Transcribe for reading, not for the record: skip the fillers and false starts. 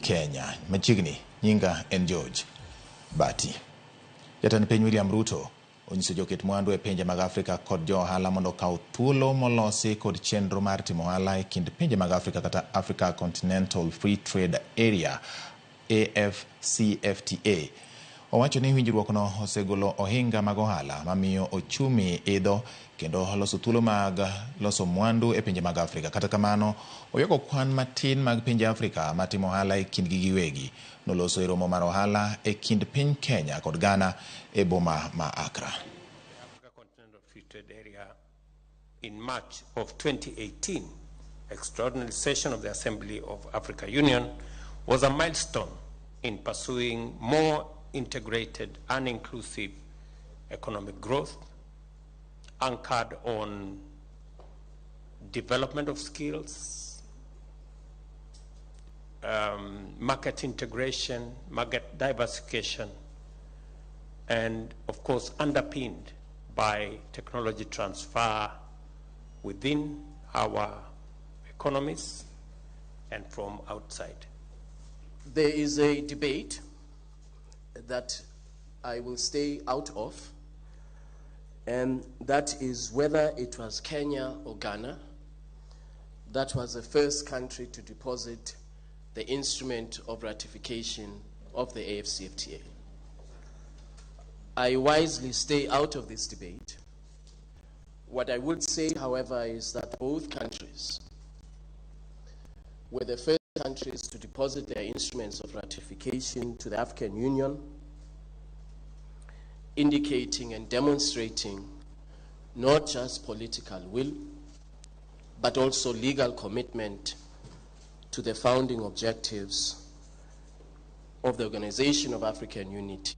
Kenya. Machiegni, nyinga en George Bati. Jatend piny William Ruto onyiso joket mwandu e pinje mag Afrika kod jo ohala mondo okaw thuolo molosi kod chenro mar timo ohala e kind pinje mag Afrika kata Africa Continental Free Trade Area AfCFTA. Owacho ni winjruokno osegolo ohinga mag ohala mamiyo ochumi idho kendo loso thuolo mag loso mwandu e pinje mag Afrika. Kata kamano, oyoko kwan matin mag pinje Afrika matimo ohala e kindgi giwegi. Noloso e romo mar ohala e kind piny Kenya kod Ghana e boma ma Accra. The Africa Continental Free Trade Area in March of 2018, extraordinary session of the Assembly of Africa Union was a milestone in pursuing more integrated and inclusive economic growth anchored on development of skills, market integration, market diversification, and of course underpinned by technology transfer within our economies and from outside. There is a debate that I will stay out of, and that is whether it was Kenya or Ghana that was the first country to deposit the instrument of ratification of the AfCFTA. I wisely stay out of this debate. What I would say, however, is that both countries were the first countries to deposit their instruments of ratification to the African Union, indicating and demonstrating not just political will, but also legal commitment to the founding objectives of the Organization of African Unity.